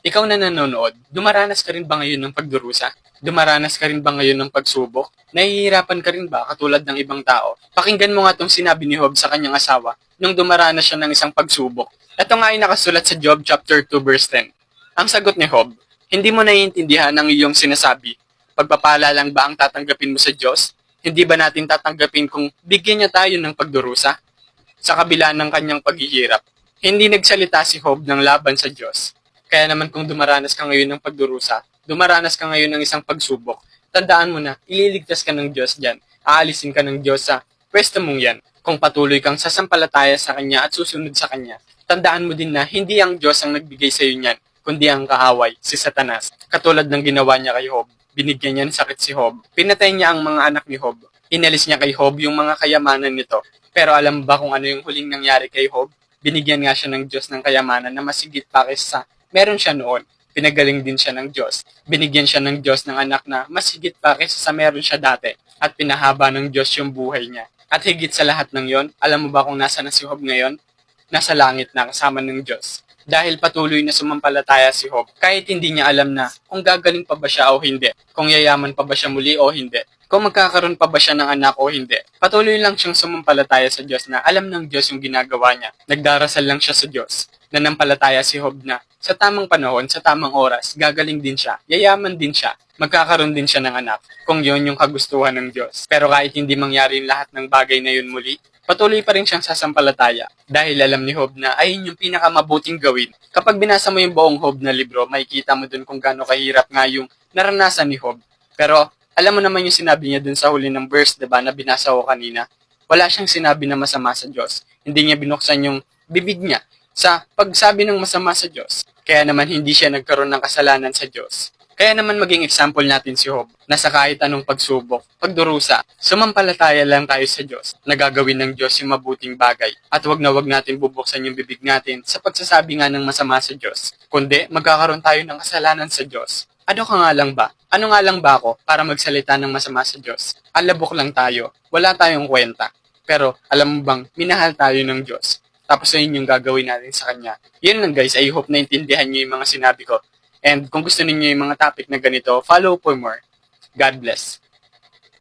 Ikaw na nanonood, dumaranas ka rin ba ngayon ng pagdurusa? Dumaranas ka rin ba ngayon ng pagsubok? Nahihirapan ka rin ba katulad ng ibang tao? Pakinggan mo nga itong sinabi ni Job sa kanyang asawa nung dumaranas siya ng isang pagsubok. Ito nga ay nakasulat sa Job chapter 2 verse 10. Ang sagot ni Job, hindi mo naiintindihan ang iyong sinasabi. Pagpapala lang ba ang tatanggapin mo sa Diyos? Hindi ba natin tatanggapin kung bigyan niya tayo ng pagdurusa? Sa kabila ng kanyang paghihirap, hindi nagsalita si Job ng laban sa Diyos. Kaya naman kung dumaranas ka ngayon ng pagdurusa, dumaranas ka ngayon ng isang pagsubok, tandaan mo na, ililigtas ka ng Diyos dyan. Aalisin ka ng Diyos sa pwesto mong yan. Kung patuloy kang sasampalataya sa Kanya at susunod sa Kanya, tandaan mo din na hindi ang Diyos ang nagbigay sa iyo niyan, kundi ang kaaway, si Satanas. Katulad ng ginawa niya kay Job, binigyan niya ng sakit si Job, pinatay niya ang mga anak ni Job, inalis niya kay Job yung mga kayamanan nito. Pero alam mo ba kung ano yung huling nangyari kay Job? Binigyan nga siya ng Diyos ng kayamanan na masigit pa kaysa meron siya noon. Pinagaling din siya ng Diyos. Binigyan siya ng Diyos ng anak na mas higit pa kaysa sa meron siya dati. At pinahaba ng Diyos yung buhay niya. At higit sa lahat ng yon, alam mo ba kung nasa na si Job ngayon? Nasa langit na kasama ng Diyos. Dahil patuloy na sumampalataya si Job, kahit hindi niya alam na kung gagaling pa ba siya o hindi, kung yayaman pa ba siya muli o hindi, kung magkakaroon pa ba siya ng anak o hindi. Patuloy lang siyang sumampalataya sa Diyos na alam ng Diyos yung ginagawa niya. Nagdarasal lang siya sa Diyos. Nanampalataya si Job na sa tamang panahon, sa tamang oras, gagaling din siya, yayaman din siya, magkakaroon din siya ng anak, kung yon yung kagustuhan ng Diyos. Pero kahit hindi mangyari lahat ng bagay na yun muli, patuloy pa rin siyang sasampalataya dahil alam ni Job na ayun yung pinakamabuting gawin. Kapag binasa mo yung buong Job na libro, makikita mo dun kung gaano kahirap nga yung naranasan ni Job. Pero alam mo naman yung sinabi niya dun sa huli ng verse, diba, na binasa ko kanina. Wala siyang sinabi na masama sa Diyos. Hindi niya binuksan yung bibig niya sa pagsabi ng masama sa Diyos. Kaya naman hindi siya nagkaroon ng kasalanan sa Diyos. Kaya naman maging example natin si Job na sa kahit anong pagsubok, pagdurusa, sumampalataya lang tayo sa Diyos na gagawin ng Diyos yung mabuting bagay. At wag na wag natin bubuksan yung bibig natin sa pagsasabi nga ng masama sa Diyos. Kundi magkakaroon tayo ng kasalanan sa Diyos. Ano ka nga lang ba? Ano nga lang ba ako para magsalita ng masama sa Diyos? Alabok lang tayo. Wala tayong kwenta. Pero alam mo bang minahal tayo ng Diyos? Tapos ayun yung gagawin natin sa Kanya. Yun lang guys, I hope naintindihan nyo yung mga sinabi ko. And kung gusto niyo yung mga topic na ganito, follow for more. God bless.